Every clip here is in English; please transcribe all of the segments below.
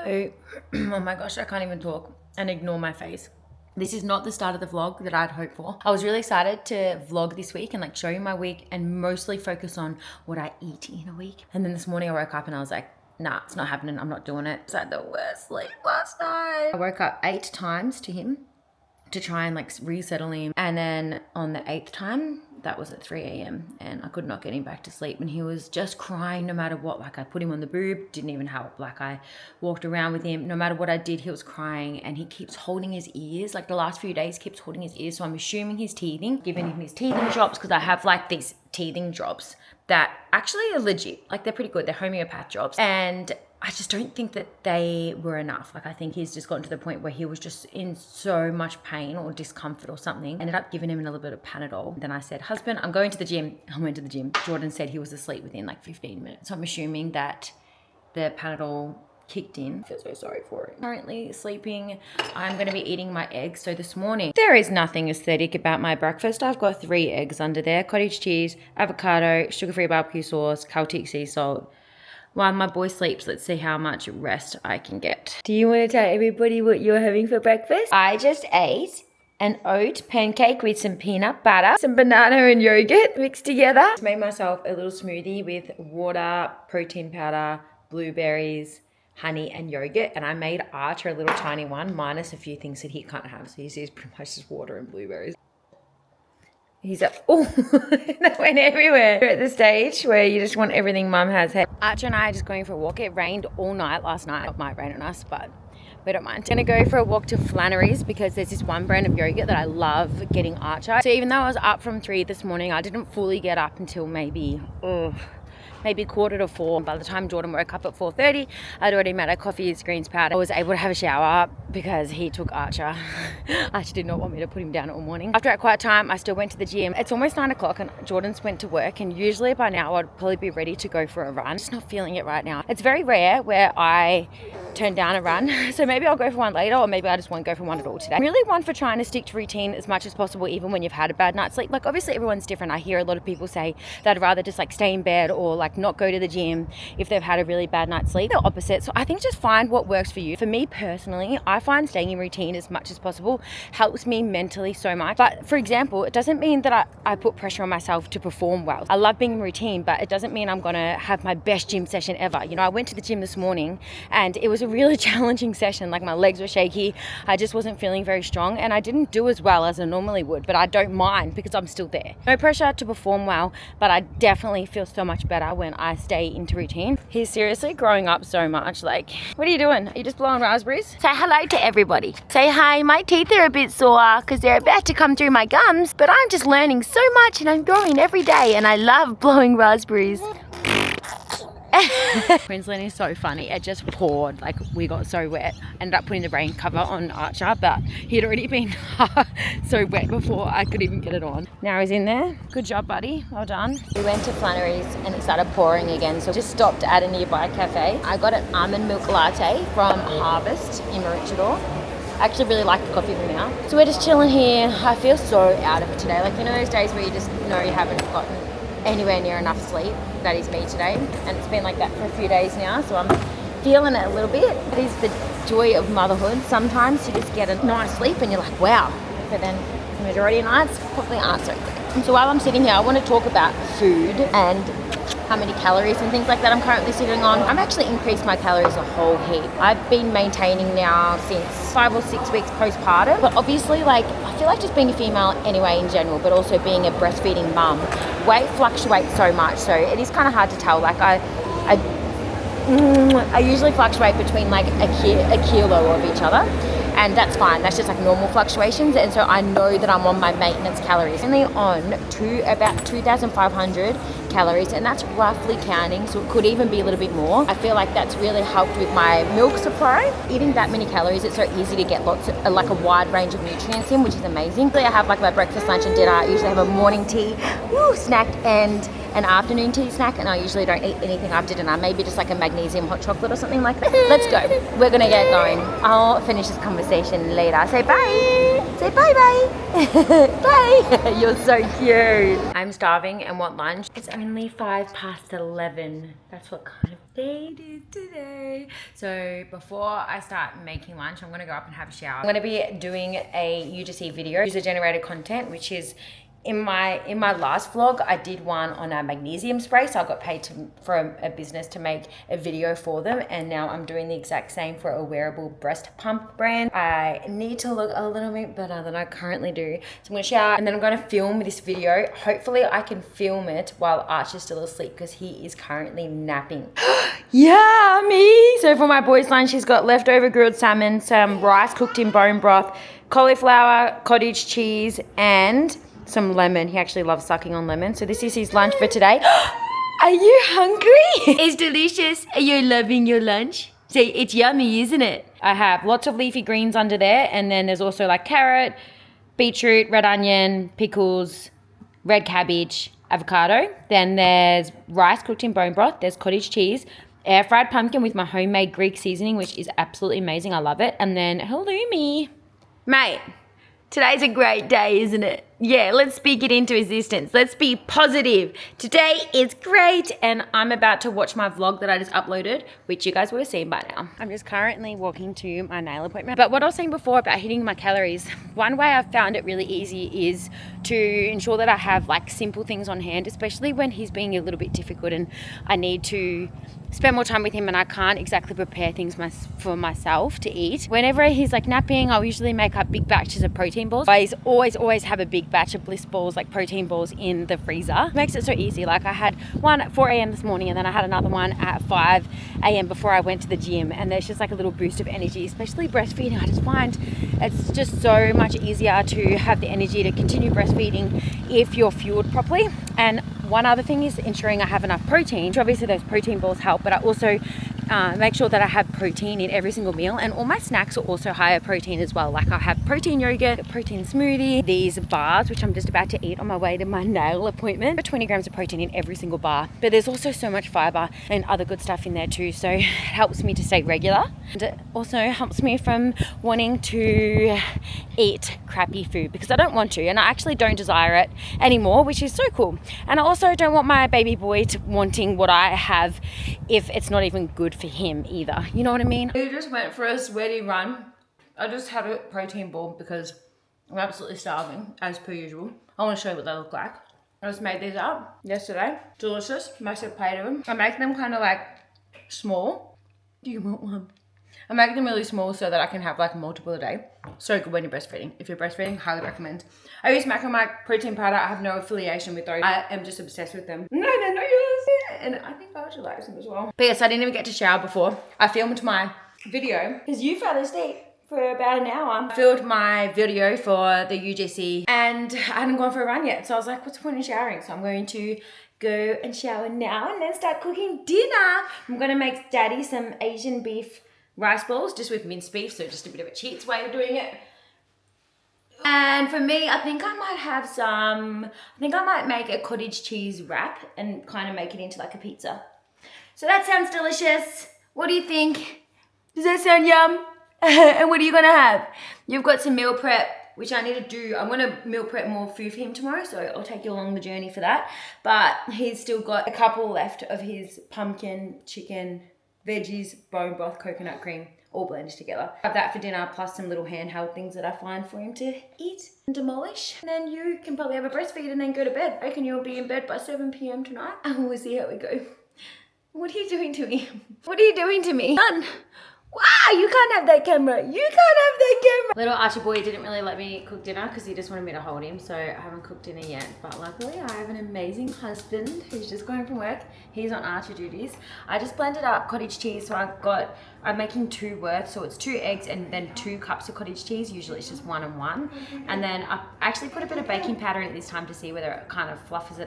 Hello. Oh my gosh, I can't even talk and ignore my face. This is not the start of the vlog that I'd hoped for. I was really excited to vlog this week and like show you my week and mostly focus on what I eat in a week. And then this morning I woke up and I was like, nah, it's not happening. I'm not doing it. So I had the worst sleep last night. I woke up 8 times to him to try and like resettle him. And then on the 8th time, that was at 3 a.m. and I could not get him back to sleep. And he was just crying no matter what. Like I put him on the boob, didn't even help. Like I walked around with him. No matter what I did, he was crying and he keeps holding his ears. Like the last few days, keeps holding his ears. So I'm assuming he's teething, giving him his teething drops because I have like these teething drops that actually are legit. Like they're pretty good. They're homeopath drops. And I just don't think that they were enough. Like I think he's just gotten to the point where he was just in so much pain or discomfort or something. Ended up giving him a little bit of Panadol. Then I said, husband, I'm going to the gym. I went to the gym. Jordan said he was asleep within like 15 minutes. So I'm assuming that the Panadol kicked in. I feel so sorry for him. Currently sleeping. I'm going to be eating my eggs. So this morning, there is nothing aesthetic about my breakfast. I've got 3 eggs under there. Cottage cheese, avocado, sugar-free barbecue sauce, Celtic sea salt. While my boy sleeps, let's see how much rest I can get. Do you want to tell everybody what you're having for breakfast? I just ate an oat pancake with some peanut butter, some banana and yogurt mixed together. Just made myself a little smoothie with water, protein powder, blueberries, honey and yogurt. And I made Archer a little tiny one, minus a few things that he can't have. So he sees pretty much just water and blueberries. He's up. Oh, that went everywhere. We're at the stage where you just want everything mum has. Hey, Archer and I are just going for a walk. It rained all night last night. It might rain on us, but we don't mind. I'm gonna go for a walk to Flannery's because there's this one brand of yogurt that I love getting Archer. So even though I was up from 3 this morning, I didn't fully get up until maybe 3:45. By the time Jordan woke up at 4:30, I'd already made a coffee, his greens powder. I was able to have a shower because he took Archer. Archer did not want me to put him down all morning. After a quiet time, I still went to the gym. It's almost 9 o'clock and Jordan's went to work, and usually by now I'd probably be ready to go for a run. I'm just not feeling it right now. It's very rare where I turn down a run, so maybe I'll go for one later, or maybe I just won't go for one at all today. I'm really one for trying to stick to routine as much as possible, even when you've had a bad night's sleep. Like obviously everyone's different. I hear a lot of people say that I'd rather just like stay in bed or like not go to the gym if they've had a really bad night's sleep. The opposite. So I think just find what works for you. For me personally, I find staying in routine as much as possible helps me mentally so much. But for example, it doesn't mean that I put pressure on myself to perform well. I love being in routine, but it doesn't mean I'm gonna have my best gym session ever. You know, I went to the gym this morning and it was a really challenging session. Like my legs were shaky. I just wasn't feeling very strong and I didn't do as well as I normally would, but I don't mind because I'm still there. No pressure to perform well, but I definitely feel so much better when I stay into routine. He's seriously growing up so much. Like, what are you doing? Are you just blowing raspberries? Say hello to everybody. Say hi. My teeth are a bit sore because they're about to come through my gums, but I'm just learning so much and I'm growing every day and I love blowing raspberries. Queensland is so funny. It just poured. Like we got so wet. Ended up putting the rain cover on Archer, but he'd already been so wet before I could even get it on. Now he's in there. Good job, buddy. Well done. We went to Flannery's and it started pouring again, so just stopped at a nearby cafe. I got an almond milk latte from Harvest in Maroochydore. I actually really like the coffee from now. So we're just chilling here. I feel so out of it today. Like, you know those days where you just know you haven't gotten anywhere near enough sleep? That is me today, and it's been like that for a few days now, so I'm feeling it a little bit. It is the joy of motherhood. Sometimes you just get a night's sleep and you're like, wow, but then the majority of nights probably aren't so great. So while I'm sitting here, I want to talk about food and how many calories and things like that I'm currently sitting on. I've actually increased my calories a whole heap. I've been maintaining now since 5 or 6 weeks postpartum, but obviously like I feel like just being a female anyway in general, but also being a breastfeeding mum, weight fluctuates so much, so it is kind of hard to tell. Like I usually fluctuate between like a kilo of each other, and that's fine. That's just like normal fluctuations, and so I know that I'm on my maintenance calories. Only on about 2,500 calories, and that's roughly counting, so it could even be a little bit more. I feel like that's really helped with my milk supply. Eating that many calories, it's so easy to get like a wide range of nutrients in, which is amazing. I have like my breakfast, lunch and dinner. I usually have a morning tea snack and an afternoon tea snack, and I usually don't eat anything after dinner. Maybe just like a magnesium hot chocolate or something like that. Let's go. We're gonna get going. I'll finish this conversation later. Say bye. Say bye bye. Bye. You're so cute. I'm starving and want lunch. It's only 11:05. That's what kind of day it is. today. So before I start making lunch, I'm gonna go up and have a shower. I'm gonna be doing a UGC video, user generated content, which is in my last vlog, I did one on a magnesium spray. So I got paid for a business to make a video for them. And now I'm doing the exact same for a wearable breast pump brand. I need to look a little bit better than I currently do. So I'm gonna shower and then I'm gonna film this video. Hopefully I can film it while Arch is still asleep because he is currently napping. Yummy! So for my boys' lunch, he's got leftover grilled salmon, some rice cooked in bone broth, cauliflower, cottage cheese, and some lemon. He actually loves sucking on lemon. So this is his lunch for today. Are you hungry? It's delicious. Are you loving your lunch? See, it's yummy, isn't it? I have lots of leafy greens under there. And then there's also like carrot, beetroot, red onion, pickles, red cabbage, avocado. Then there's rice cooked in bone broth. There's cottage cheese, air fried pumpkin with my homemade Greek seasoning, which is absolutely amazing. I love it. And then halloumi. Mate, today's a great day, isn't it? Yeah, let's speak it into existence. Let's be positive. Today is great, and I'm about to watch my vlog that I just uploaded, which you guys will have seen by now. I'm just currently walking to my nail appointment. But what I was saying before about hitting my calories, one way I've found it really easy is to ensure that I have like simple things on hand, especially when he's being a little bit difficult and I need to spend more time with him and I can't exactly prepare things for myself to eat. Whenever he's like napping, I'll usually make up big batches of protein balls. I always have a big batch of bliss balls, like protein balls in the freezer. It makes it so easy. Like I had one at 4 a.m. this morning and then I had another one at 5 a.m. before I went to the gym, and there's just like a little boost of energy, especially breastfeeding. I just find it's just so much easier to have the energy to continue breastfeeding if you're fueled properly. And one other thing is ensuring I have enough protein, which obviously those protein balls help, but I also make sure that I have protein in every single meal, and all my snacks are also higher protein as well. Like I have protein yogurt, a protein smoothie, these bars, which I'm just about to eat on my way to my nail appointment. 20 grams of protein in every single bar, but there's also so much fiber and other good stuff in there too, so it helps me to stay regular, and it also helps me from wanting to eat crappy food, because I don't want to, and I actually don't desire it anymore, which is so cool. And I also don't want my baby boy to wanting what I have if it's not even good for him either. You know what I mean? We just went for a sweaty run. I just had a protein ball because I'm absolutely starving, as per usual. I want to show you what they look like. I just made these up yesterday. Delicious. Massive plate of them. I make them kind of like small. Do you want one? I make them really small so that I can have like multiple a day. So good when you're breastfeeding. If you're breastfeeding, highly recommend. I use Macromac protein powder. I have no affiliation with those. I am just obsessed with them. No, they're not yours. And I think I should like them as well. But yes, I didn't even get to shower before I filmed my video because you fell asleep for about an hour. I filmed my video for the UGC and I hadn't gone for a run yet. So I was like, what's the point in showering? So I'm going to go and shower now and then start cooking dinner. I'm going to make Daddy some Asian beef rice balls just with minced beef. So just a bit of a cheats way of doing it. And for me, I think I might make a cottage cheese wrap and kind of make it into like a pizza. So that sounds delicious. What do you think? Does that sound yum? And what are you gonna have? You've got some meal prep, which I need to do. I'm gonna meal prep more food for him tomorrow, so I'll take you along the journey for that. But he's still got a couple left of his pumpkin, chicken, veggies, bone broth, coconut cream, all blended together. Have that for dinner, plus some little handheld things that I find for him to eat and demolish. And then you can probably have a breastfeed and then go to bed. I reckon you'll be in bed by 7 p.m. tonight, and we'll see how we go. What are you doing to me? What are you doing to me? Son! Wow, you can't have that camera. You can't have that camera. Little Archie boy didn't really let me cook dinner because he just wanted me to hold him. So I haven't cooked dinner yet. But luckily I have an amazing husband who's just going from work. He's on Archie duties. I just blended up cottage cheese. So I'm making 2 worth. So it's 2 eggs and then 2 cups of cottage cheese. Usually it's just 1 and 1. And then I actually put a bit of baking powder in it this time to see whether it kind of fluffs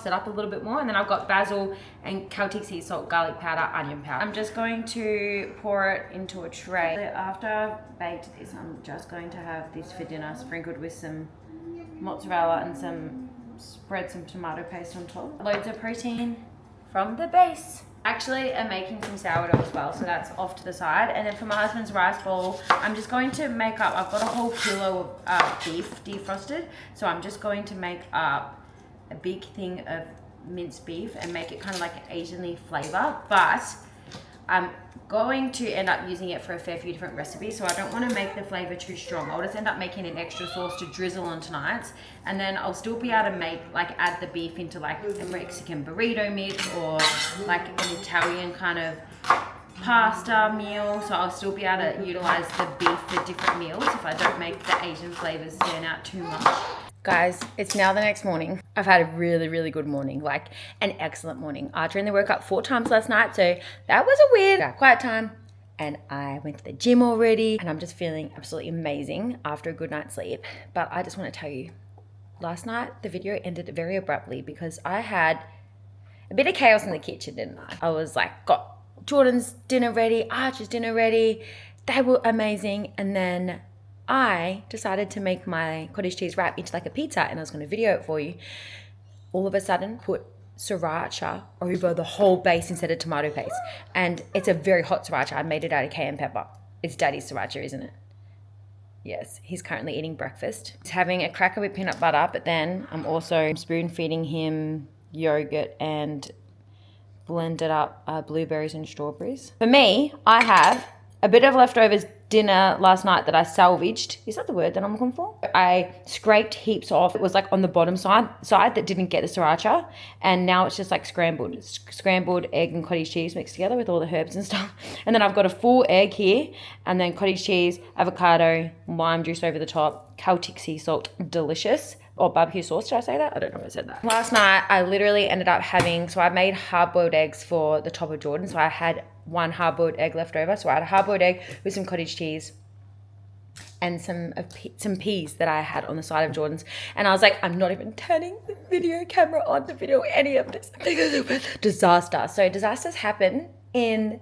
it up a little bit more. And then I've got basil and Celtic sea salt, garlic powder, onion powder. I'm just going to pour it into a tray. So after I've baked this, I'm just going to have this for dinner, sprinkled with some mozzarella and spread some tomato paste on top. Loads of protein from the base. Actually, I'm making some sourdough as well, so that's off to the side. And then for my husband's rice bowl, I'm just going to make up, I've got a whole kilo of beef defrosted, so I'm just going to make up a big thing of minced beef and make it kind of like an Asian-y flavor. But I'm going to end up using it for a fair few different recipes, so I don't want to make the flavor too strong. I'll just end up making an extra sauce to drizzle on tonight's, and then I'll still be able to make, like, add the beef into like a Mexican burrito mix or like an Italian kind of pasta meal. So I'll still be able to utilize the beef for different meals if I don't make the Asian flavors stand out too much. Guys, it's now the next morning. I've had a really, really good morning, like an excellent morning. Archer only woke up 4 times last night, so that was a weird quiet time. And I went to the gym already, and I'm just feeling absolutely amazing after a good night's sleep. But I just want to tell you, last night the video ended very abruptly because I had a bit of chaos in the kitchen, didn't I? I was like, got Jordan's dinner ready, Archer's dinner ready. They were amazing. And then I decided to make my cottage cheese wrap into like a pizza, and I was going to video it for you. All of a sudden, put sriracha over the whole base instead of tomato paste. And it's a very hot sriracha. I made it out of cayenne pepper. It's daddy's sriracha, isn't it? Yes, he's currently eating breakfast. He's having a cracker with peanut butter, but then I'm also spoon feeding him yogurt and blended up blueberries and strawberries. For me, I have a bit of leftovers dinner last night that I salvaged. Is that the word that I'm looking for? I scraped heaps off. It was like on the bottom side that didn't get the sriracha, and now it's just like scrambled egg and cottage cheese mixed together with all the herbs and stuff. And then I've got a full egg here, and then cottage cheese, avocado, lime juice over the top, Celtic sea salt, delicious. Or barbecue sauce, did I say that? I don't know if I said that. Last night, I literally ended up having, so I made hard-boiled eggs for the top of Jordan. So I had 1 hard-boiled egg left over. So I had a hard-boiled egg with some cottage cheese and some peas that I had on the side of Jordan's. And I was like, I'm not even turning the video camera on to video any of this. Disaster. So disasters happen in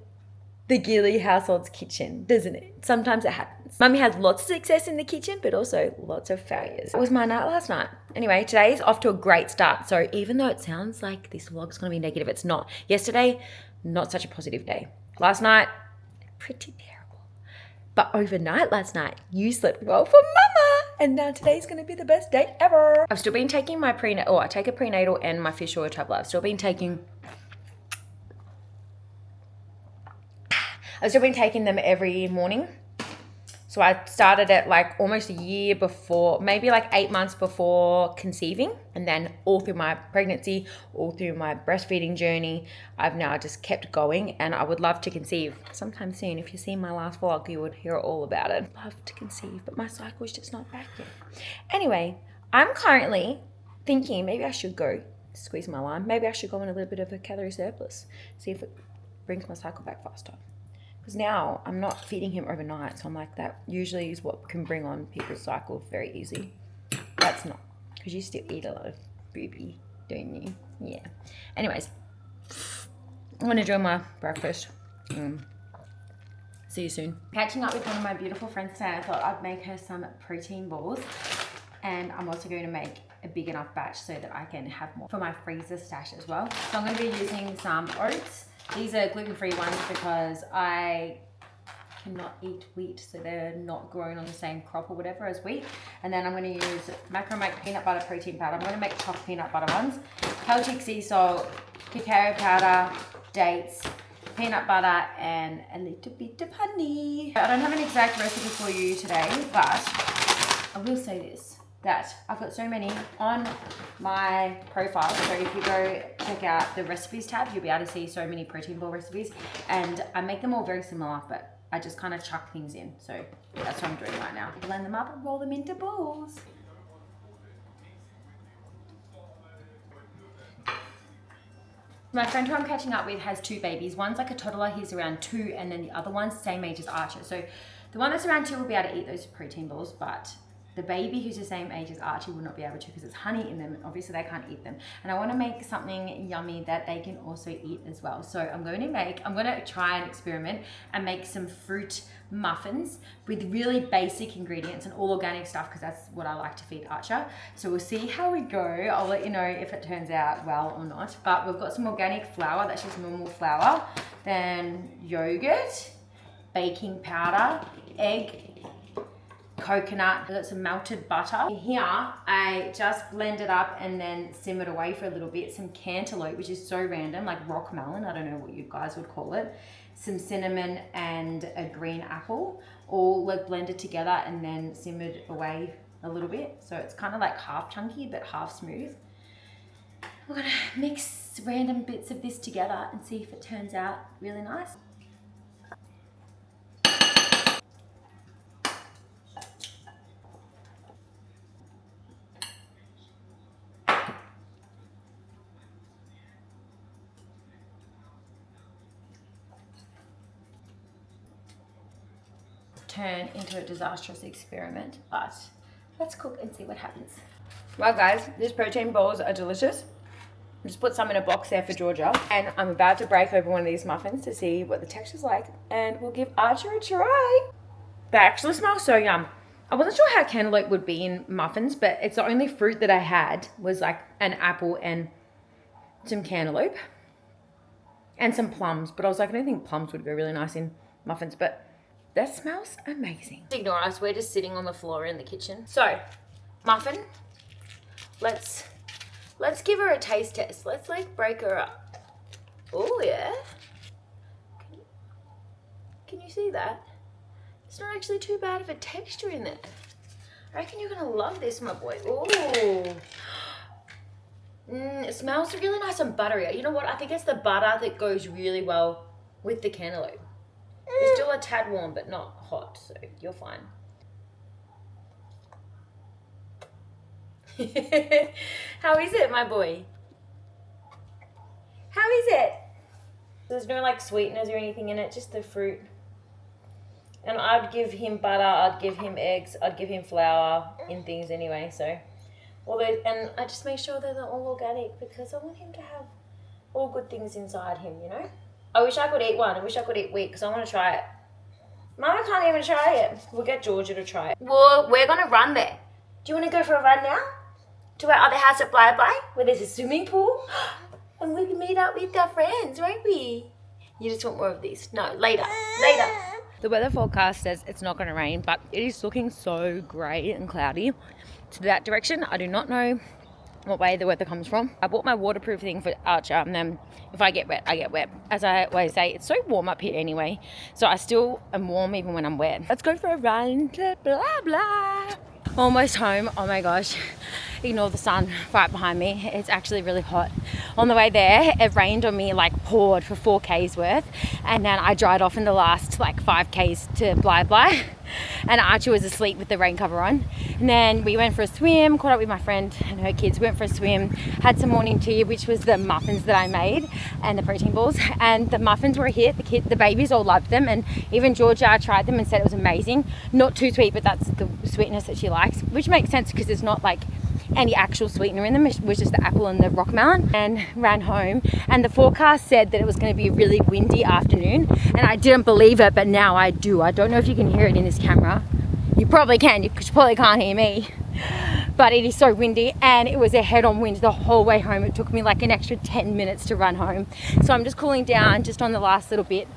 the Gilly household's kitchen, doesn't it? Sometimes it happens. Mummy has lots of success in the kitchen, but also lots of failures. It was my night last night. Anyway, today's off to a great start. So even though it sounds like this vlog's gonna be negative, it's not. Yesterday, not such a positive day. Last night, pretty terrible. But overnight last night, you slept well for mama. And now today's gonna be the best day ever. I've still been taking my prenatal, I take a prenatal and my fish oil tablet. I've still been taking them every morning. So I started it like almost a year before, maybe like 8 months before conceiving. And then all through my pregnancy, all through my breastfeeding journey, I've now just kept going, and I would love to conceive sometime soon. If you see my last vlog, you would hear all about it. Love to conceive, but my cycle is just not back yet. Anyway, I'm currently thinking maybe I should go, squeeze my lime, maybe I should go on a little bit of a calorie surplus, see if it brings my cycle back faster. Because now I'm not feeding him overnight, so I'm like, that usually is what can bring on people's cycle very easy. That's not, because you still eat a lot of booby, don't you? Yeah. Anyways, I'm going to enjoy my breakfast. See you soon. Catching up with one of my beautiful friends today, I thought I'd make her some protein balls. And I'm also going to make a big enough batch so that I can have more for my freezer stash as well. So I'm going to be using some oats. These are gluten-free ones because I cannot eat wheat, so they're not grown on the same crop or whatever as wheat. And then I'm going to use Macromac peanut butter protein powder. I'm going to make chopped peanut butter ones. Celtic sea salt, cacao powder, dates, peanut butter, and a little bit of honey. I don't have an exact recipe for you today, but I will say this, that I've got so many on my profile. So if you go check out the recipes tab, you'll be able to see so many protein ball recipes. And I make them all very similar, but I just kind of chuck things in. So that's what I'm doing right now. Blend them up and roll them into balls. My friend who I'm catching up with has 2 babies. One's like a toddler, he's around 2, and then the other one's same age as Archer. So the one that's around 2 will be able to eat those protein balls, but the baby who's the same age as Archie will not be able to because it's honey in them, and obviously they can't eat them. And I want to make something yummy that they can also eat as well. So I'm going to try and experiment and make some fruit muffins with really basic ingredients and all organic stuff, because that's what I like to feed Archer. So we'll see how we go. I'll let you know if it turns out well or not. But we've got some organic flour, that's just normal flour, then yogurt, baking powder, egg, coconut. I got some melted butter. In here, I just blended up and then simmered away for a little bit. Some cantaloupe, which is so random, like rock melon. I don't know what you guys would call it. Some cinnamon and a green apple, all like blended together and then simmered away a little bit. So it's kind of like half chunky, but half smooth. We're gonna mix random bits of this together and see if it turns out really nice. Turn into a disastrous experiment, but let's cook and see what happens. Well guys, these protein balls are delicious. Just put some in a box there for Georgia, and I'm about to break open one of these muffins to see what the texture's like, and we'll give Archer a try. They actually smell so yum. I wasn't sure how cantaloupe would be in muffins, but it's the only fruit that I had was like an apple and some cantaloupe and some plums, but I was like, I don't think plums would go really nice in muffins, but that smells amazing. Ignore us, we're just sitting on the floor in the kitchen. So, muffin, let's give her a taste test. Let's like break her up. Oh yeah. Can you see that? It's not actually too bad of a texture in there. I reckon you're gonna love this, my boy. Ooh. It smells really nice and buttery. You know what? I think it's the butter that goes really well with the cantaloupe. It's still a tad warm, but not hot, so you're fine. How is it, my boy? How is it? There's no like sweeteners or anything in it, just the fruit. And I'd give him butter, I'd give him eggs, I'd give him flour in things anyway, so. All those, and I just make sure that they're all organic because I want him to have all good things inside him, you know? I wish I could eat one. I wish I could eat wheat because I want to try it. Mama can't even try it. We'll get Georgia to try it. Well, we're going to run there. Do you want to go for a run now? To our other house at Bly Bly where there's a swimming pool? And we can meet up with our friends, won't we? You just want more of these? No, later. Later. The weather forecast says it's not going to rain, but it is looking so grey and cloudy to that direction. I do not know what way the weather comes from. I bought my waterproof thing for Archer, and then if I get wet, I get wet. As I always say, it's so warm up here anyway, so I still am warm even when I'm wet. Let's go for a run, blah, blah, blah. Almost home. Oh my gosh, ignore the sun right behind me. It's actually really hot. On the way there, it rained on me, like poured for 4Ks worth, and then I dried off in the last like 5Ks to Bly Bly, and Archie was asleep with the rain cover on. And then we went for a swim, caught up with my friend and her kids, went for a swim, had some morning tea, which was the muffins that I made and the protein balls, and the muffins were a hit. The babies all loved them, and even Georgia tried them and said it was amazing. Not too sweet, but that's the sweetness that she likes, which makes sense because it's not like any actual sweetener in them. It was just the apple and the rock melon. And ran home, and the forecast said that it was going to be a really windy afternoon, and I didn't believe it, but now I do. I don't know if you can hear it in this camera. You probably can, because you probably can't hear me, but it is so windy, and it was a head-on wind the whole way home. It took me like an extra 10 minutes to run home, so I'm just cooling down just on the last little bit,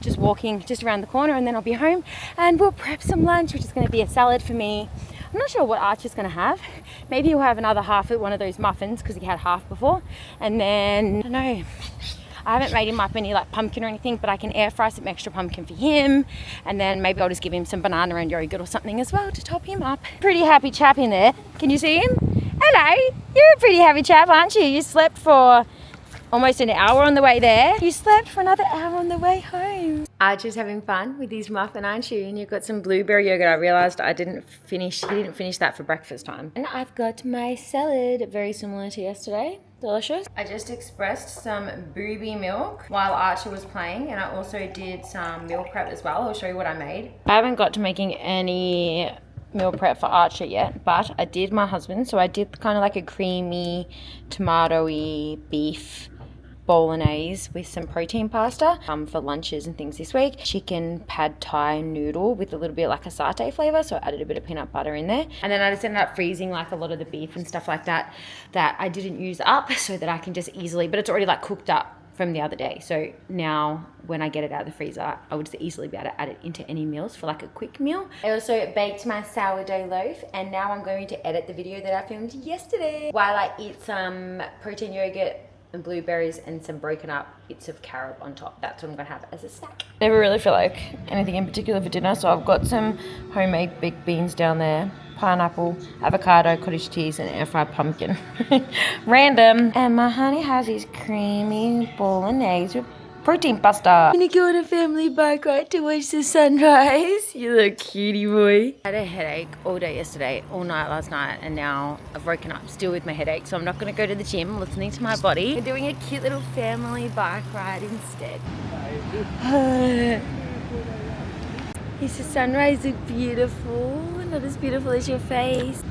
just walking just around the corner, and then I'll be home and we'll prep some lunch, which is going to be a salad for me. I'm not sure what Archer's going to have. Maybe he'll have another half of one of those muffins because he had half before, and then I don't know, I haven't made him up any like pumpkin or anything, but I can air fry some extra pumpkin for him, and then maybe I'll just give him some banana and yogurt or something as well to top him up. Pretty happy chap in there. Can you see him? Hello, you're a pretty happy chap, aren't you? You slept for almost an hour on the way there. You slept for another hour on the way home. Archer's having fun with his muffin, aren't you? And you've got some blueberry yogurt. I realised he didn't finish that for breakfast time. And I've got my salad, very similar to yesterday. Delicious. I just expressed some booby milk while Archer was playing, and I also did some meal prep as well. I'll show you what I made. I haven't got to making any meal prep for Archer yet, but I did my husband. So I did kind of like a creamy, tomatoey beef bolognese with some protein pasta for lunches and things this week. Chicken pad thai noodle with a little bit like a satay flavor, so I added a bit of peanut butter in there, and then I just ended up freezing like a lot of the beef and stuff like that I didn't use up, so that I can just easily, but it's already like cooked up from the other day. So now when I get it out of the freezer, I would just easily be able to add it into any meals for like a quick meal. I also baked my sourdough loaf, and now I'm going to edit the video that I filmed yesterday while I eat some protein yogurt and blueberries and some broken up bits of carob on top. That's what I'm gonna have as a snack. Never really feel like anything in particular for dinner, so I've got some homemade baked beans down there, pineapple, avocado, cottage cheese, and air fried pumpkin. Random. And my honey has his creamy bolognese with protein pasta. I'm gonna go on a family bike ride to watch the sunrise. You little cutie boy. I had a headache all day yesterday, all night last night, and now I've woken up still with my headache, so I'm not gonna go to the gym, listening to my body. We're doing a cute little family bike ride instead. Is the sunrise look beautiful? Not as beautiful as your face.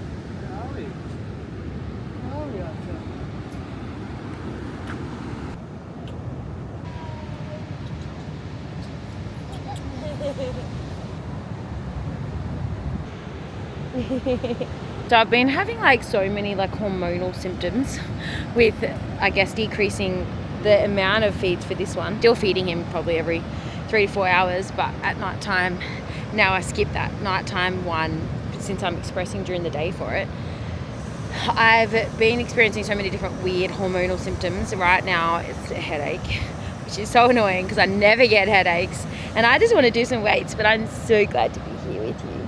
So I've been having like so many like hormonal symptoms with, I guess, decreasing the amount of feeds for this one. Still feeding him probably every 3 to 4 hours, but at night time now I skip that nighttime one since I'm expressing during the day for it. I've been experiencing so many different weird hormonal symptoms. Right now it's a headache, which is so annoying because I never get headaches, and I just want to do some weights, but I'm so glad to be here with you.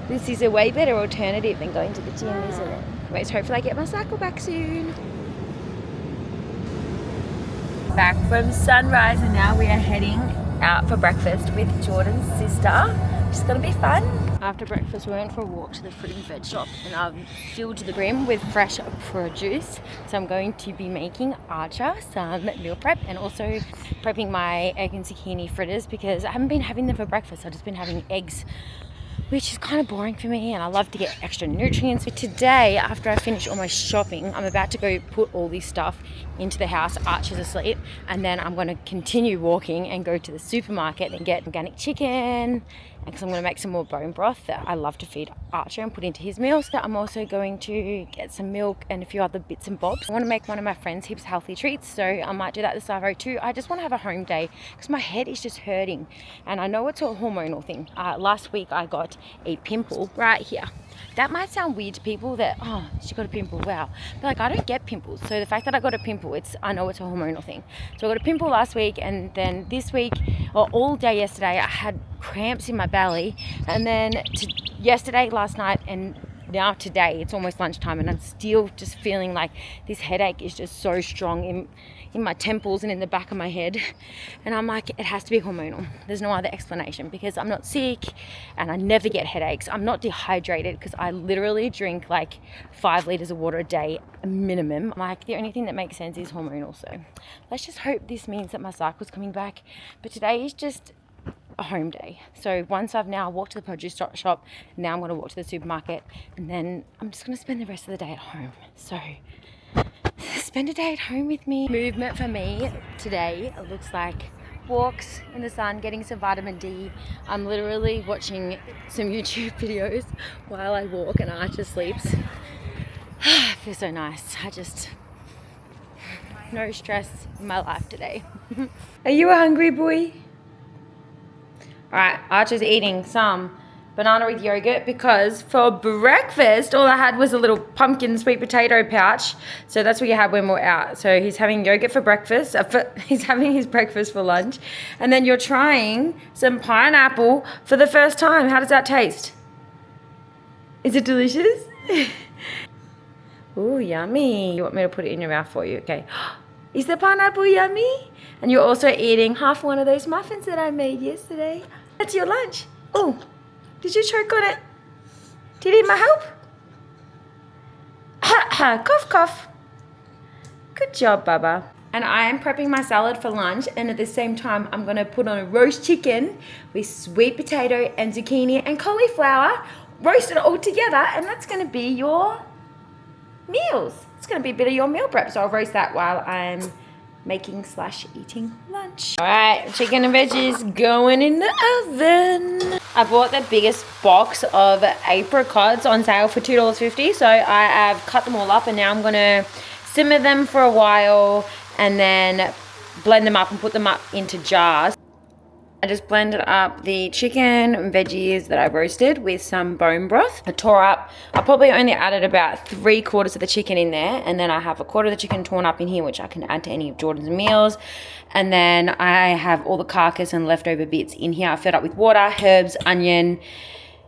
This is a way better alternative than going to the gym, isn't it? Wait, hopefully I get my cycle back soon. Back from sunrise, and now we are heading out for breakfast with Jordan's sister, which is gonna be fun. After breakfast, we went for a walk to the fruit and veg shop, and I've filled the brim with fresh produce. So I'm going to be making Archer some meal prep, and also prepping my egg and zucchini fritters because I haven't been having them for breakfast. I've just been having eggs, which is kind of boring for me, and I love to get extra nutrients. But today, after I finish all my shopping, I'm about to go put all this stuff into the house. Archer's asleep, and then I'm going to continue walking and go to the supermarket and get organic chicken, because I'm going to make some more bone broth that I love to feed Archer and put into his meals. I'm also going to get some milk and a few other bits and bobs. I want to make one of my friends heaps healthy treats, so I might do that this afternoon too. I just want to have a home day because my head is just hurting, and I know it's a hormonal thing. Last week I got a pimple right here. That might sound weird to people that, oh, she got a pimple, wow. But like, I don't get pimples. So the fact that I got a pimple, I know it's a hormonal thing. So I got a pimple last week, and then this week, or all day yesterday, I had cramps in my belly. And then yesterday, last night, and now today, it's almost lunchtime, and I'm still just feeling like this headache is just so strong in my temples and in the back of my head. And I'm like, it has to be hormonal. There's no other explanation, because I'm not sick and I never get headaches. I'm not dehydrated because I literally drink like 5 liters of water a day minimum. I'm like, the only thing that makes sense is hormonal. So let's just hope this means that my cycle's coming back. But today is just a home day. So once I've now walked to the produce shop, now I'm going to walk to the supermarket, and then I'm just going to spend the rest of the day at home. So spend a day at home with me. Movement for me today, it looks like walks in the sun, getting some vitamin D. I'm literally watching some YouTube videos while I walk, and Archer sleeps. It feels so nice. No stress in my life today. Are you a hungry boy? Alright, Archer's eating some banana with yogurt because for breakfast, all I had was a little pumpkin sweet potato pouch. So that's what you had when we're out. So he's having yogurt for breakfast. He's having his breakfast for lunch. And then you're trying some pineapple for the first time. How does that taste? Is it delicious? Ooh, yummy. You want me to put it in your mouth for you? Okay. Is the pineapple yummy? And you're also eating half one of those muffins that I made yesterday. That's your lunch. Oh, did you choke on it? Did you need my help? Cough, cough. Good job, Baba. And I am prepping my salad for lunch, and at the same time, I'm gonna put on a roast chicken with sweet potato and zucchini and cauliflower, roast it all together, and that's gonna be your meals. It's gonna be a bit of your meal prep, so I'll roast that while I'm making / eating lunch. All right, chicken and veggies going in the oven. I bought the biggest box of apricots on sale for $2.50, so I have cut them all up, and now I'm gonna simmer them for a while and then blend them up and put them up into jars. I just blended up the chicken and veggies that I roasted with some bone broth. I tore up, I probably only added about 3/4 of the chicken in there, and then I have 1/4 of the chicken torn up in here, which I can add to any of Jordan's meals. And then I have all the carcass and leftover bits in here. I filled up with water, herbs, onion,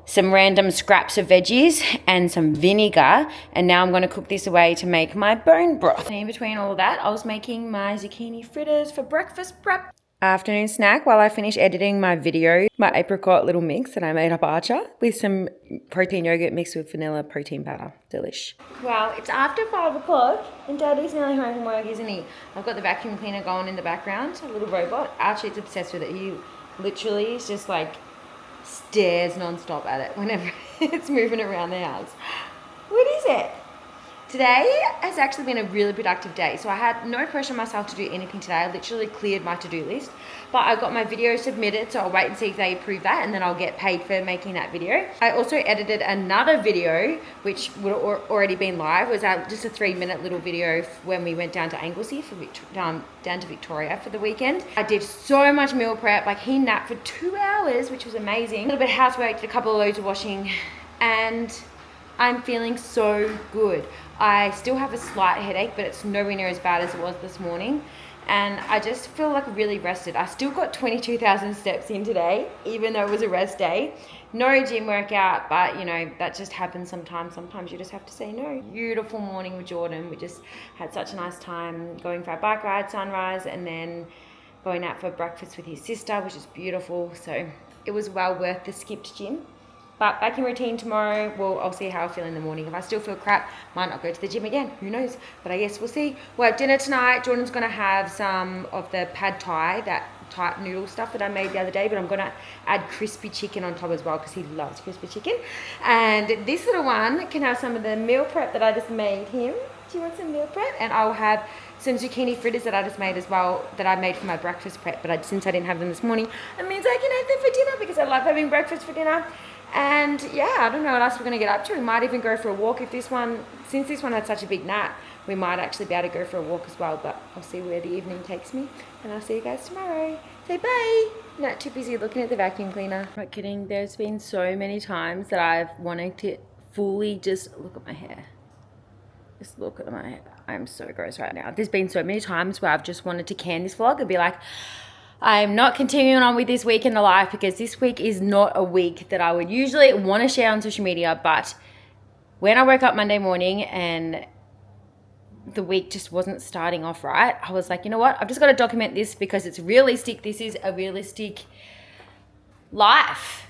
some random scraps of veggies and some vinegar, and now I'm going to cook this away to make my bone broth. And in between all of that, I was making my zucchini fritters for breakfast prep. Afternoon snack while I finish editing my video, my apricot little mix that I made up Archer with some protein yogurt mixed with vanilla protein powder. Delish. Well, it's after 5 o'clock and Daddy's nearly home from work, isn't he? I've got the vacuum cleaner going in the background, a little robot. Archie is obsessed with it. He literally is just like stares non-stop at it whenever it's moving around the house. What is it? Today has actually been a really productive day. So I had no pressure on myself to do anything today. I literally cleared my to-do list, but I got my video submitted. So I'll wait and see if they approve that, and then I'll get paid for making that video. I also edited another video, which would have already been live. It was just a 3-minute little video when we went down to Anglesey, down to Victoria for the weekend. I did so much meal prep. Like, he napped for 2 hours, which was amazing. A little bit of housework, did a couple of loads of washing, and I'm feeling so good. I still have a slight headache, but it's nowhere near as bad as it was this morning. And I just feel like really rested. I still got 22,000 steps in today, even though it was a rest day. No gym workout, but you know, that just happens sometimes. Sometimes you just have to say no. Beautiful morning with Jordan. We just had such a nice time going for our bike ride, sunrise, and then going out for breakfast with his sister, which is beautiful. So it was well worth the skipped gym. But back in routine tomorrow. Well, I'll see how I feel in the morning. If I still feel crap, might not go to the gym again. Who knows? But I guess we'll see. We'll have dinner tonight. Jordan's going to have some of the pad thai, that type noodle stuff that I made the other day. But I'm going to add crispy chicken on top as well because he loves crispy chicken. And this little one can have some of the meal prep that I just made him. Do you want some meal prep? And I'll have some zucchini fritters that I just made as well, that I made for my breakfast prep. But since I didn't have them this morning, it means I can have them for dinner because I love having breakfast for dinner. And yeah, I don't know what else we're going to get up to. We might even go for a walk if since this one had such a big nap, we might actually be able to go for a walk as well. But I'll see where the evening takes me, and I'll see you guys tomorrow. Say bye. Not too busy looking at the vacuum cleaner. Not kidding. There's been so many times that I've wanted to fully just look at my hair. Just look at my hair. I'm so gross right now. There's been so many times where I've just wanted to can this vlog and be like, I'm not continuing on with this week in the life because this week is not a week that I would usually want to share on social media. But when I woke up Monday morning and the week just wasn't starting off right, I was like, you know what? I've just got to document this because it's realistic. This is a realistic life.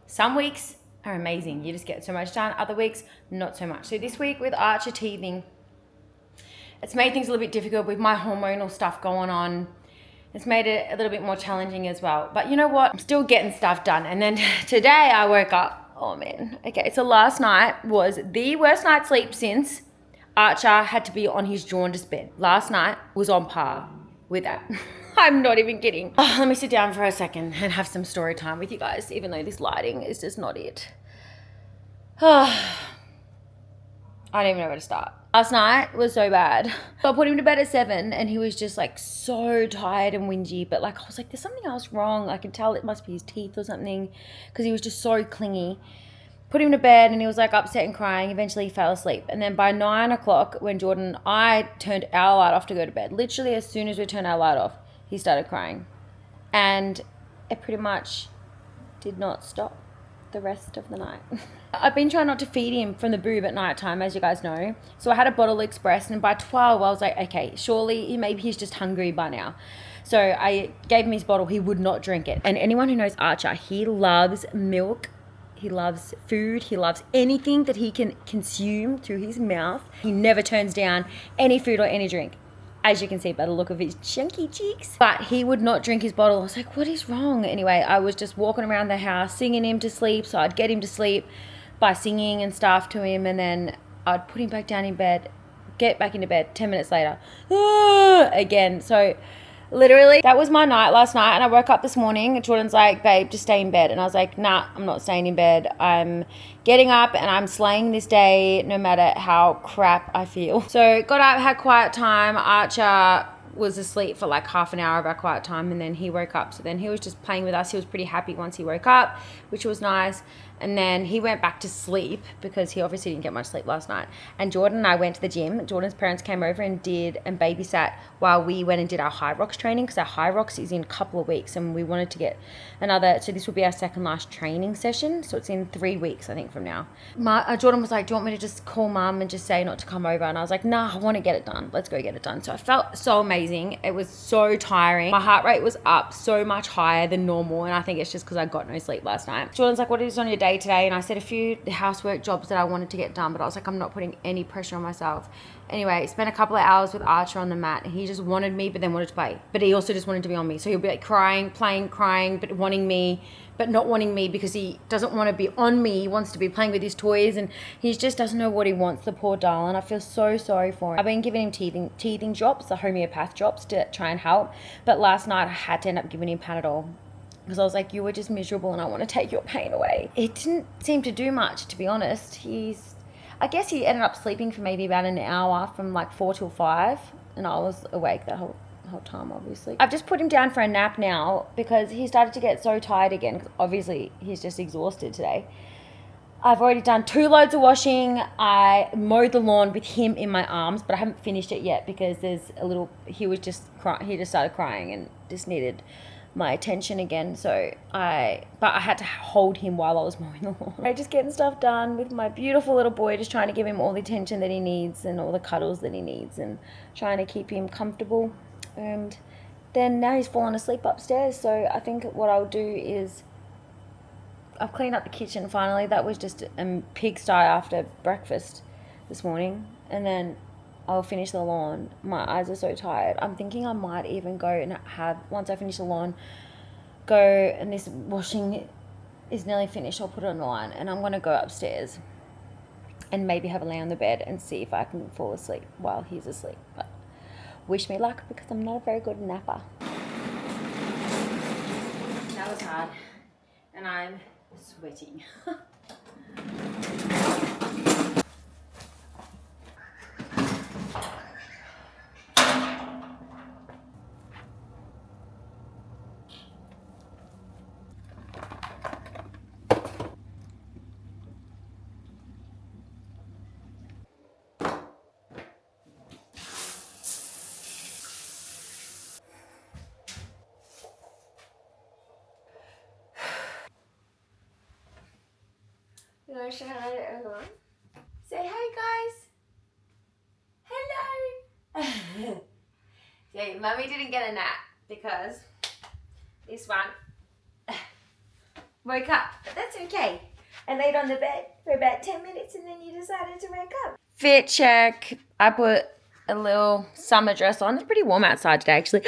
Some weeks are amazing. You just get so much done. Other weeks, not so much. So this week with Archer teething, it's made things a little bit difficult with my hormonal stuff going on. It's made it a little bit more challenging as well. But you know what? I'm still getting stuff done. And then today I woke up. Oh man. Okay, so last night was the worst night's sleep since Archer had to be on his jaundiced bed. Last night was on par with that. I'm not even kidding. Oh, let me sit down for a second and have some story time with you guys, even though this lighting is just not it. I don't even know where to start. Last night was so bad. So I put him to bed at 7 and he was just like so tired and whingy, but like I was like, there's something else wrong. I could tell it must be his teeth or something because he was just so clingy. Put him to bed and he was like upset and crying. Eventually he fell asleep. And then by 9 o'clock when I turned our light off to go to bed, literally as soon as we turned our light off, he started crying. And it pretty much did not stop the rest of the night. I've been trying not to feed him from the boob at night time, as you guys know. So I had a bottle express, and by 12 I was like, okay, surely maybe he's just hungry by now. So I gave him his bottle. He would not drink it. And anyone who knows Archer, he loves milk. He loves food. He loves anything that he can consume through his mouth. He never turns down any food or any drink, as you can see by the look of his chunky cheeks. But he would not drink his bottle. I was like, what is wrong? Anyway, I was just walking around the house singing him to sleep. So I'd get him to sleep by singing and stuff to him, and then I'd put him back down in bed, get back into bed. 10 minutes later, again. So literally that was my night last night. And I woke up this morning, Jordan's like, babe, just stay in bed. And I was like, nah, I'm not staying in bed. I'm getting up and I'm slaying this day no matter how crap I feel. So got up, had quiet time. Archer was asleep for like half an hour of our quiet time, and then he woke up. So then he was just playing with us. He was pretty happy once he woke up, which was nice. And then he went back to sleep because he obviously didn't get much sleep last night. And Jordan and I went to the gym. Jordan's parents came over and babysat while we went and did our HYROX training, because our HYROX is in a couple of weeks and we wanted to get another. So this will be our second last training session. So it's in 3 weeks, I think, from now. Jordan was like, do you want me to just call mum and just say not to come over? And I was like, nah, I want to get it done. Let's go get it done. So I felt so amazing. It was so tiring. My heart rate was up so much higher than normal. And I think it's just because I got no sleep last night. Jordan's like, what is on your day today? And I said a few housework jobs that I wanted to get done, but I was like, I'm not putting any pressure on myself. Anyway, spent a couple of hours with Archer on the mat, and he just wanted me, but then wanted to play. But he also just wanted to be on me. So he'll be like crying, playing, crying, but wanting me, but not wanting me because he doesn't want to be on me. He wants to be playing with his toys, and he just doesn't know what he wants, the poor darling. I feel so sorry for him. I've been giving him teething drops, the homeopath drops, to try and help. But last night I had to end up giving him Panadol, because I was like, you were just miserable and I want to take your pain away. It didn't seem to do much, to be honest. I guess he ended up sleeping for maybe about an hour from like 4 till 5, and I was awake that whole time, obviously. I've just put him down for a nap now because he started to get so tired again, because obviously he's just exhausted today. I've already done 2 loads of washing. I mowed the lawn with him in my arms, but I haven't finished it yet because he just started crying and just needed my attention again. But I had to hold him while I was mowing the lawn. Just getting stuff done with my beautiful little boy, just trying to give him all the attention that he needs and all the cuddles that he needs, and trying to keep him comfortable. And then now he's fallen asleep upstairs, so I think what I'll do is I've cleaned up the kitchen finally. That was just a pigsty after breakfast this morning, and then I'll finish the lawn. My eyes are so tired. I'm thinking I might even go and once I finish the lawn, and this washing is nearly finished, I'll put it on the line, and I'm going to go upstairs and maybe have a lay on the bed and see if I can fall asleep while he's asleep. But wish me luck, because I'm not a very good napper. That was hard, and I'm sweating. You want to say hi to everyone? Say hi, guys. Hello. Okay, Mummy didn't get a nap because this one woke up, but that's okay. I laid on the bed for about 10 minutes and then you decided to wake up. Fit check. I put a little summer dress on. It's pretty warm outside today, actually.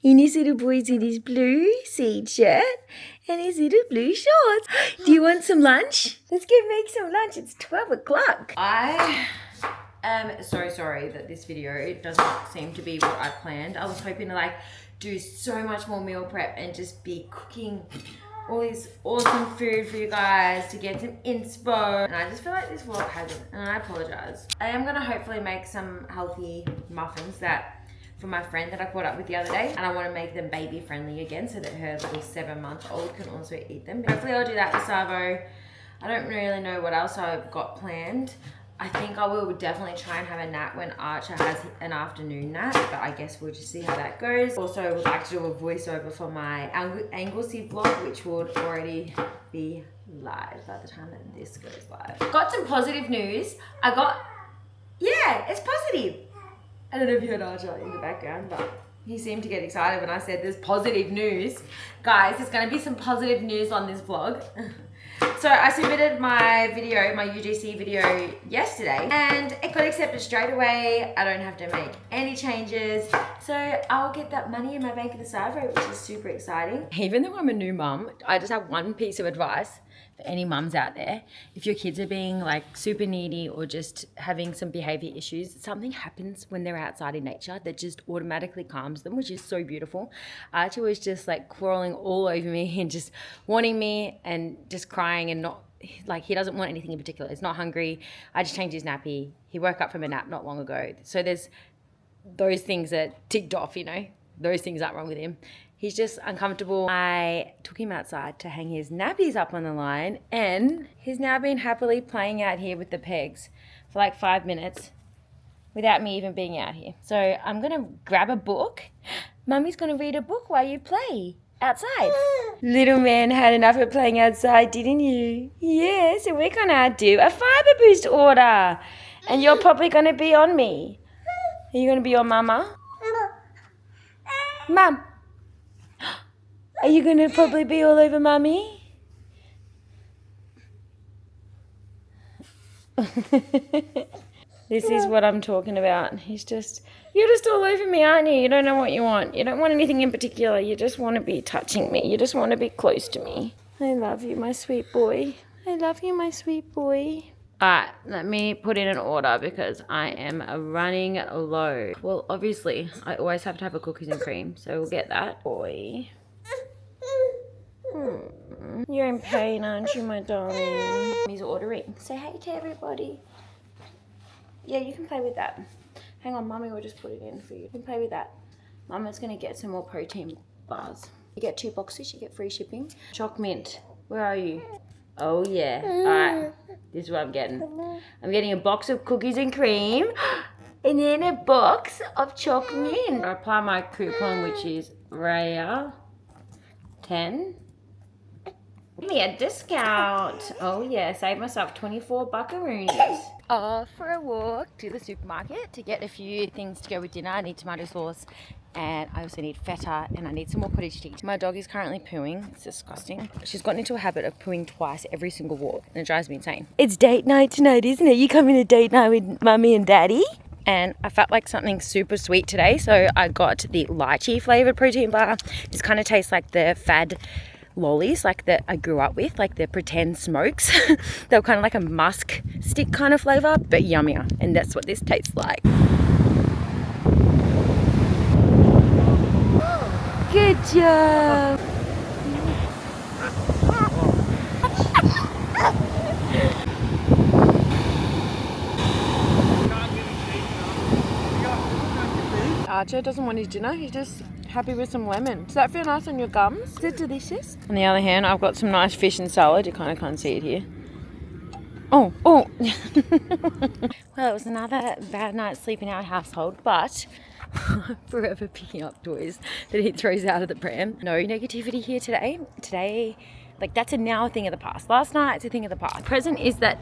And his little boy's in his blue seed shirt and his little blue shorts. Do you want some lunch? Let's go make some lunch. It's 12 o'clock. I am so sorry that this video doesn't seem to be what I planned. I was hoping to do so much more meal prep and just be cooking all this awesome food for you guys to get some inspo. And I just feel like this vlog hasn't, and I apologize. I am gonna hopefully make some healthy muffins for my friend that I caught up with the other day, and I want to make them baby friendly again so that her little 7-month-old can also eat them. Hopefully I'll do that for Savo. I don't really know what else I've got planned. I think I will definitely try and have a nap when Archer has an afternoon nap, but I guess we'll just see how that goes. Also, I would like to do a voiceover for my Anglesey vlog, which would already be live by the time that this goes live. Got some positive news. Yeah, it's positive. I don't know if you heard Archer in the background, but he seemed to get excited when I said there's positive news. Guys, there's gonna be some positive news on this vlog. So I submitted my UGC video yesterday, and it got accepted straight away. I don't have to make any changes. So I'll get that money in my bank at the Savo, which is super exciting. Even though I'm a new mum, I just have one piece of advice for any mums out there. If your kids are being super needy or just having some behavior issues, something happens when they're outside in nature that just automatically calms them, which is so beautiful. Archie was just crawling all over me and just wanting me and just crying, and not he doesn't want anything in particular. He's not hungry. I just changed his nappy. He woke up from a nap not long ago. So there's those things are ticked off, you know. Those things aren't wrong with him. He's just uncomfortable. I took him outside to hang his nappies up on the line, and he's now been happily playing out here with the pegs for like 5 minutes without me even being out here. So I'm going to grab a book. Mummy's going to read a book while you play outside. Little man had enough of playing outside, didn't you? Yeah, so we're going to do a fiber boost order. And you're probably going to be on me. Are you going to be on Mama? Mum. Are you going to probably be all over Mummy? This is what I'm talking about. You're just all over me, aren't you? You don't know what you want. You don't want anything in particular. You just want to be touching me. You just want to be close to me. I love you, my sweet boy. I love you, my sweet boy. All right, let me put in an order because I am running low. Well, obviously, I always have to have a cookies and cream, so we'll get that. Boy. You're in pain, aren't you, my darling? He's ordering. Say hey to everybody. Yeah, you can play with that. Hang on, Mummy will just put it in for you. You can play with that. Mama's going to get some more protein bars. You get 2 boxes, you get free shipping. Choc mint, where are you? Oh, yeah. All right, this is what I'm getting. I'm getting a box of cookies and cream and then a box of choc mint. I apply my coupon, which is Raya 10. Give me a discount. Oh yeah, save myself 24 buckaroonies. Off for a walk to the supermarket to get a few things to go with dinner. I need tomato sauce and I also need feta and I need some more cottage cheese. My dog is currently pooing. It's disgusting. She's gotten into a habit of pooing twice every single walk and it drives me insane. It's date night tonight, isn't it? You coming to date night with Mummy and Daddy? And I felt like something super sweet today, so I got the lychee flavored protein bar. This kind of tastes like the fad lollies like that I grew up with, like the pretend smokes. They were kind of like a musk stick kind of flavor, but yummier, and that's what this tastes like. Good job. Archer doesn't want his dinner, he's just happy with some lemon. Does that feel nice on your gums? Is it delicious? On the other hand, I've got some nice fish and salad. You kind of can't see it here. Oh. Well, it was another bad night sleep in our household, but I'm forever picking up toys that he throws out of the pram. No negativity here today. Today, like, that's a now thing of the past. Last night, it's a thing of the past. Present is that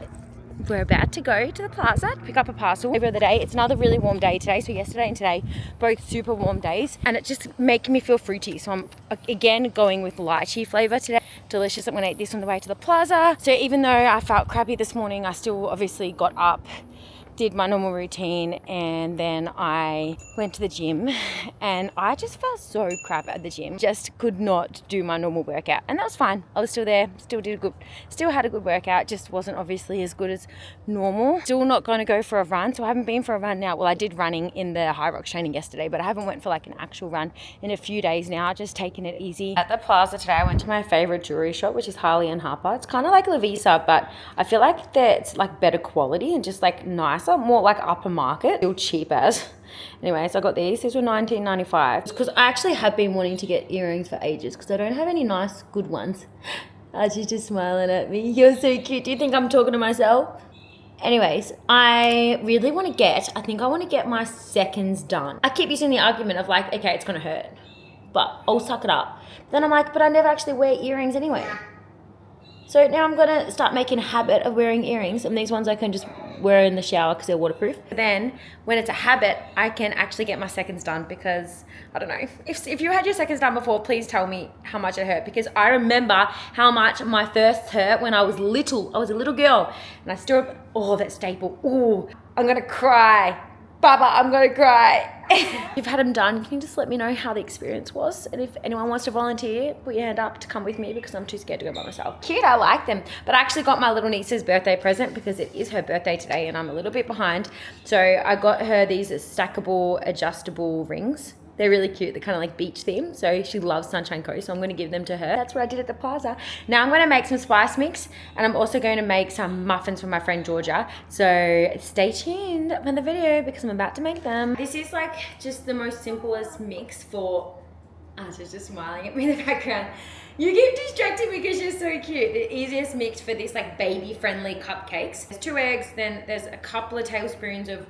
we're about to go to the plaza to pick up a parcel over the day. It's another really warm day today. So yesterday and today, both super warm days. And it just making me feel fruity. So I'm, again, going with lychee flavor today. Delicious. I'm going to eat this on the way to the plaza. So even though I felt crappy this morning, I still obviously got up, did my normal routine, and then I went to the gym and I just felt so crap at the gym. Just could not do my normal workout, and that was fine. I was still there, still had a good workout, just wasn't obviously as good as normal. Still not going to go for a run, so I haven't been for a run now. Well, I did running in the HYROX training yesterday, but I haven't went for like an actual run in a few days now, just taking it easy. At the plaza today, I went to my favorite jewelry shop, which is Harley and Harper. It's kind of like Lavisa, but I feel like that it's like better quality and just like nicer, more like upper market, still cheap as. Anyways, I got these were $19.95 because I actually have been wanting to get earrings for ages because I don't have any nice good ones. She's just smiling at me. You're so cute. Do you think I'm talking to myself? Anyways, I really want to I think I want to get my seconds done. I keep using the argument of like, okay, it's gonna hurt, but I'll suck it up. Then I'm like, but I never actually wear earrings anyway. So now I'm gonna start making a habit of wearing earrings, and these ones I can just wear in the shower because they're waterproof. Then when it's a habit, I can actually get my seconds done because, I don't know, if you had your seconds done before, please tell me how much it hurt, because I remember how much my first hurt when I was little. I was a little girl and I still, that staple, I'm gonna cry. Baba, I'm gonna cry. If you've had them done, can you just let me know how the experience was? And if anyone wants to volunteer, put your hand up to come with me because I'm too scared to go by myself. Cute, I like them. But I actually got my little niece's birthday present because it is her birthday today and I'm a little bit behind. So I got her these stackable, adjustable rings. They're really cute. They're kind of like beach themed. So she loves Sunshine Coast. So I'm going to give them to her. That's what I did at the plaza. Now I'm going to make some spice mix. And I'm also going to make some muffins for my friend Georgia. So stay tuned for the video because I'm about to make them. This is like just the most simplest mix for... Asha's just smiling at me in the background. You keep distracting me because you're so cute. The easiest mix for this like baby friendly cupcakes. There's 2 eggs, then there's a couple of tablespoons of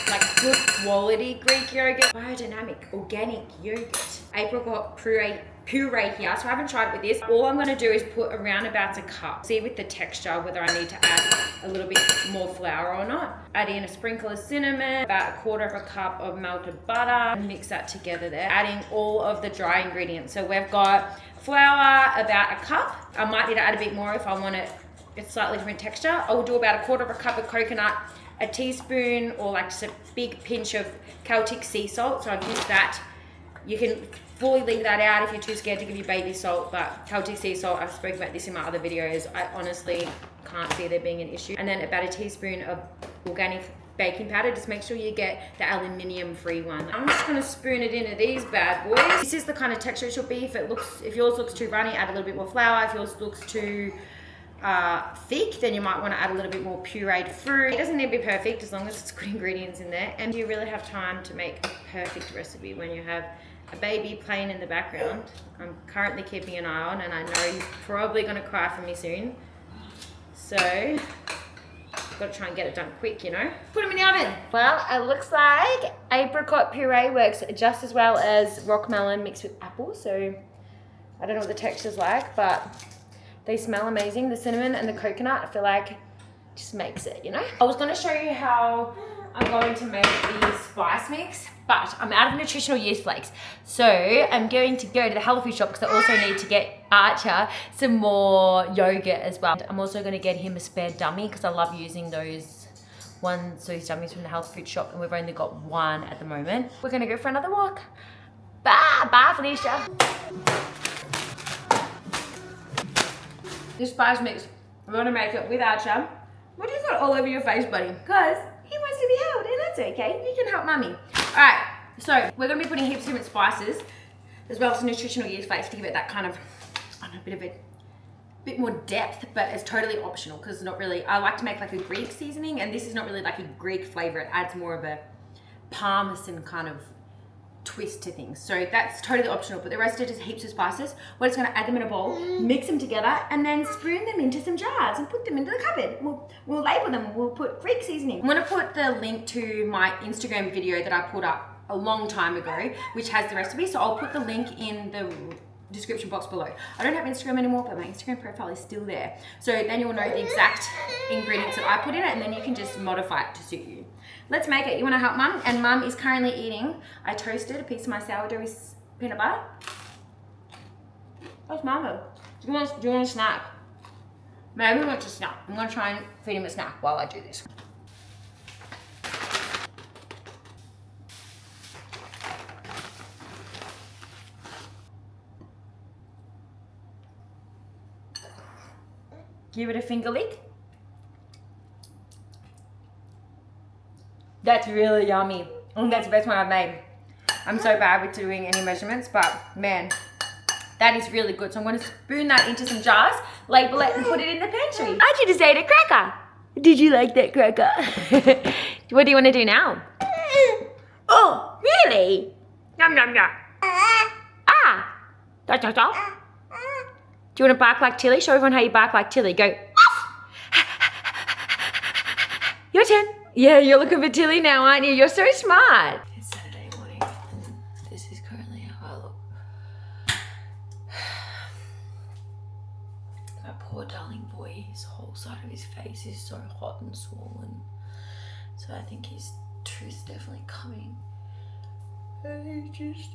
like good quality Greek yogurt, biodynamic organic yogurt, apricot puree here. So I haven't tried it with this. All I'm gonna do is put around about a cup. See with the texture whether I need to add a little bit more flour or not. Add in a sprinkle of cinnamon, about 1/4 cup of melted butter, and mix that together there. Adding all of the dry ingredients. So we've got flour, about a cup. I might need to add a bit more if I want it a slightly different texture. I will do about 1/4 cup of coconut, a teaspoon or like just a big pinch of Celtic sea salt. So I've used that. You can fully leave that out if you're too scared to give your baby salt, but Celtic sea salt, I've spoken about this in my other videos. I honestly can't see there being an issue. And then about a teaspoon of organic baking powder. Just make sure you get the aluminium free one. I'm just gonna spoon it into these bad boys. This is the kind of texture it should be. If yours looks too runny, add a little bit more flour. If yours looks too thick, then you might want to add a little bit more pureed fruit. It doesn't need to be perfect as long as it's good ingredients in there. And you really have time to make a perfect recipe when you have a baby playing in the background. I'm currently keeping an eye on, and I know he's probably going to cry for me soon. So I've got to try and get it done quick, you know. Put them in the oven. Well, it looks like apricot puree works just as well as rock melon mixed with apple. So I don't know what the texture's like, but they smell amazing. The cinnamon and the coconut, I feel like just makes it, you know? I was gonna show you how I'm going to make the spice mix, but I'm out of nutritional yeast flakes. So I'm going to go to the health food shop because I also need to get Archer some more yogurt as well. I'm also gonna get him a spare dummy because I love using those dummies from the health food shop, and we've only got one at the moment. We're gonna go for another walk. Bye, Felicia. This spice mix, we're gonna make it with Archer. What do you got all over your face, buddy? Because he wants to be held, and that's okay. You can help mummy. All right, so we're gonna be putting heaps of different spices, as well as nutritional yeast flakes to give it that kind of, I don't know, bit more depth, but it's totally optional because it's not really, I like to make like a Greek seasoning, and this is not really like a Greek flavor. It adds more of a Parmesan kind of twist to things. So that's totally optional, but the rest are just heaps of spices. We're just gonna add them in a bowl, mix them together, and then spoon them into some jars and put them into the cupboard. We'll label them, we'll put Greek seasoning. I'm gonna put the link to my Instagram video that I put up a long time ago, which has the recipe. So I'll put the link in the description box below. I don't have Instagram anymore, but my Instagram profile is still there. So then you'll know the exact ingredients that I put in it, and then you can just modify it to suit you. Let's make it. You wanna help mum? And mum is currently eating, I toasted a piece of my sourdough with peanut butter. Where's mama? Do you want a snack? Maybe he wants a snack. I'm gonna try and feed him a snack while I do this. Give it a finger lick. That's really yummy. And that's the best one I've made. I'm so bad with doing any measurements, but man, that is really good. So I'm gonna spoon that into some jars, label it, and put it in the pantry. I should have said a cracker. Did you like that cracker? What do you wanna do now? Oh, really? Yum, yum, yum. Ah. Da, da, da. Do you wanna bark like Tilly? Show everyone how you bark like Tilly. Go. Your turn. Yeah, you're looking for Tilly now, aren't you? You're so smart. It's Saturday morning, and this is currently how I look. My poor darling boy, his whole side of his face is so hot and swollen. So I think his tooth's definitely coming. And he just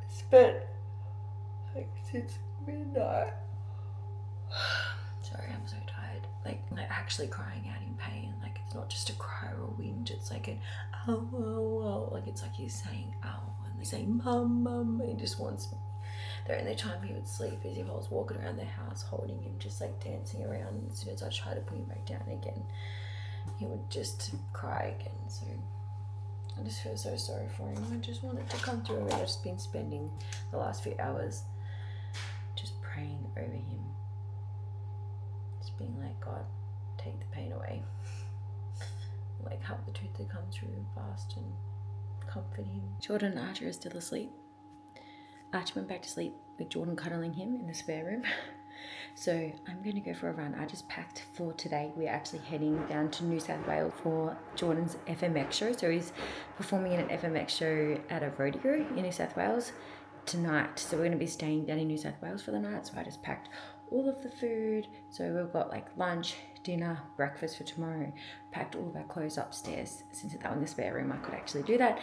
spent like since midnight. Sorry, I'm so tired. Like actually crying out in pain. Like it's not just a cry or a whinge. It's like an ow, ow, ow. Like it's like he's saying ow, and he's saying mum, mum. He just wants me. The only time he would sleep is if I was walking around the house holding him, just like dancing around. And as soon as I try to put him back down again, he would just cry again. So I just feel so sorry for him. I just want it to come through. I've just been spending the last few hours just praying over him. Just being like, God, take the pain away. Like, help the truth to come through fast and comfort him. Jordan and Archer are still asleep. Archer went back to sleep with Jordan cuddling him in the spare room. So I'm going to go for a run. I just packed for today. We're actually heading down to New South Wales for Jordan's FMX show. So he's performing in an FMX show at a rodeo in New South Wales tonight. So we're going to be staying down in New South Wales for the night. So I just packed all of the food. So we've got like lunch, dinner, breakfast for tomorrow. Packed all of our clothes upstairs. Since that was in the spare room, I could actually do that.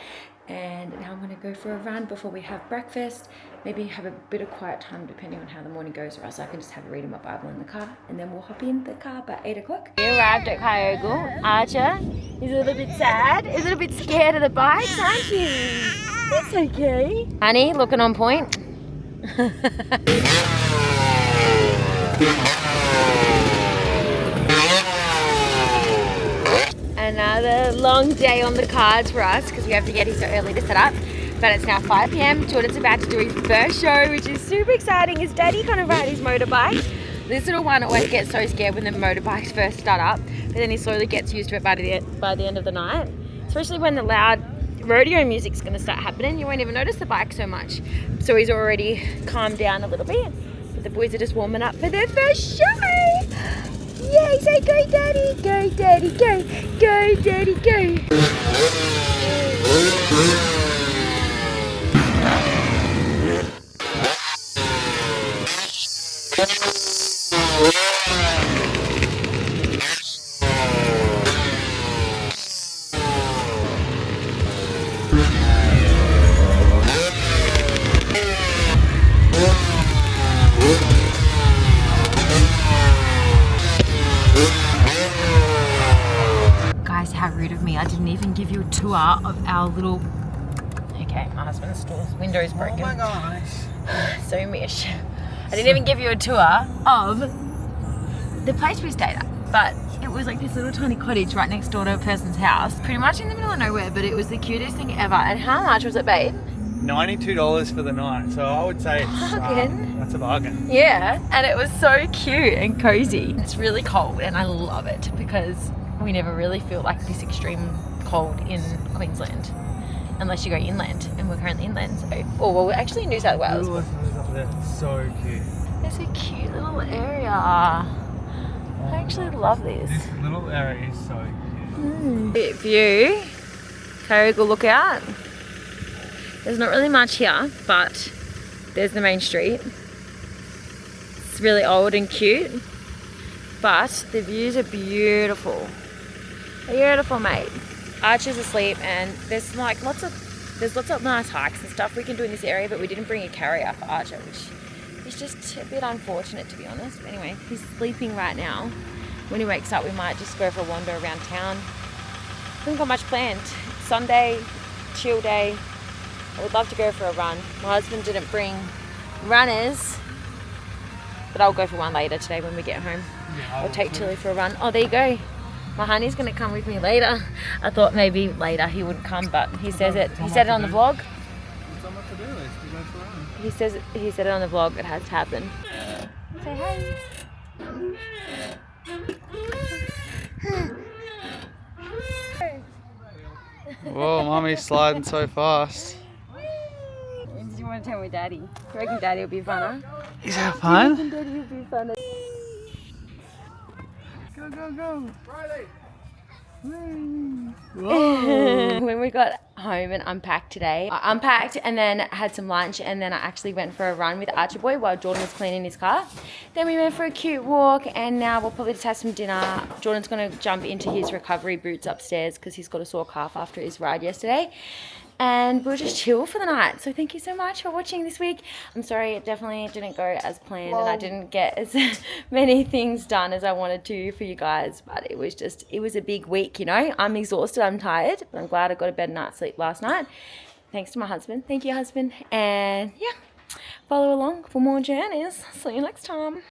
And now I'm going to go for a run before we have breakfast. Maybe have a bit of quiet time depending on how the morning goes, or else I can just have a read of my Bible in the car, and then we'll hop in the car by 8 o'clock. We arrived at HYROX. Archer is a little bit sad, is a little bit scared of the bikes, aren't you? It's okay. Honey, looking on point. Another long day on the cards for us because we have to get here so early to set up. But it's now 5 p.m. Jordan's about to do his first show, which is super exciting. His daddy kind of ride his motorbike. This little one always gets so scared when the motorbikes first start up, but then he slowly gets used to it by the end of the night. Especially when the loud rodeo music's going to start happening, you won't even notice the bike so much. So he's already calmed down a little bit. But the boys are just warming up for their first show. Yay, say go daddy, go daddy, go, go daddy, go. Guys, how rude of me. I didn't even give you a tour of our little... Okay, my husband's window's broken. Oh my gosh. So mish. I didn't even give you a tour of the place we stayed at, but it was like this little tiny cottage right next door to a person's house, pretty much in the middle of nowhere, but it was the cutest thing ever. And how much was it, babe? $92 for the night, so I would say that's a bargain. Yeah, and it was so cute and cozy. It's really cold and I love it because we never really feel like this extreme cold in Queensland unless you go inland, and we're currently inland. So, well, we're actually in New South Wales. Up there. So cute. It's a cute little area. I actually love this. This little area is so cute. Great view. Carrigal lookout. There's not really much here, but there's the main street. It's really old and cute, but the views are beautiful. Beautiful, mate. Archer's asleep, and there's like lots of nice hikes and stuff we can do in this area, but we didn't bring a carrier for Archer, which is just a bit unfortunate, to be honest. But anyway, he's sleeping right now. When he wakes up, we might just go for a wander around town. Haven't got much planned. It's Sunday, chill day. I would love to go for a run. My husband didn't bring runners, but I'll go for one later today when we get home. Yeah, I'll take Tilly for a run. Oh, there you go. My honey's gonna come with me later. I thought maybe later he wouldn't come, but he says it. He said it on the vlog. It's on my to-do list. We go for a run. He said it on the vlog. It has to happen. Say hey. Whoa, mommy's sliding so fast. Do you want to tell me, Daddy? Do you reckon Daddy will be fun, huh? Is that fun? Do you reckon Daddy will be fun? Go, go, go. Riley. When we got home and unpacked today, I unpacked and then had some lunch, and then I actually went for a run with Archie Boy while Jordan was cleaning his car. Then we went for a cute walk, and now we'll probably just have some dinner. Jordan's going to jump into his recovery boots upstairs because he's got a sore calf after his ride yesterday. And we'll just chill for the night. So thank you so much for watching this week. I'm sorry, it definitely didn't go as planned, and I didn't get as many things done as I wanted to for you guys, but it was a big week, you know. I'm exhausted, I'm tired, but I'm glad I got a better night's sleep last night. Thanks to my husband. Thank you, husband. And yeah, follow along for more journeys. See you next time.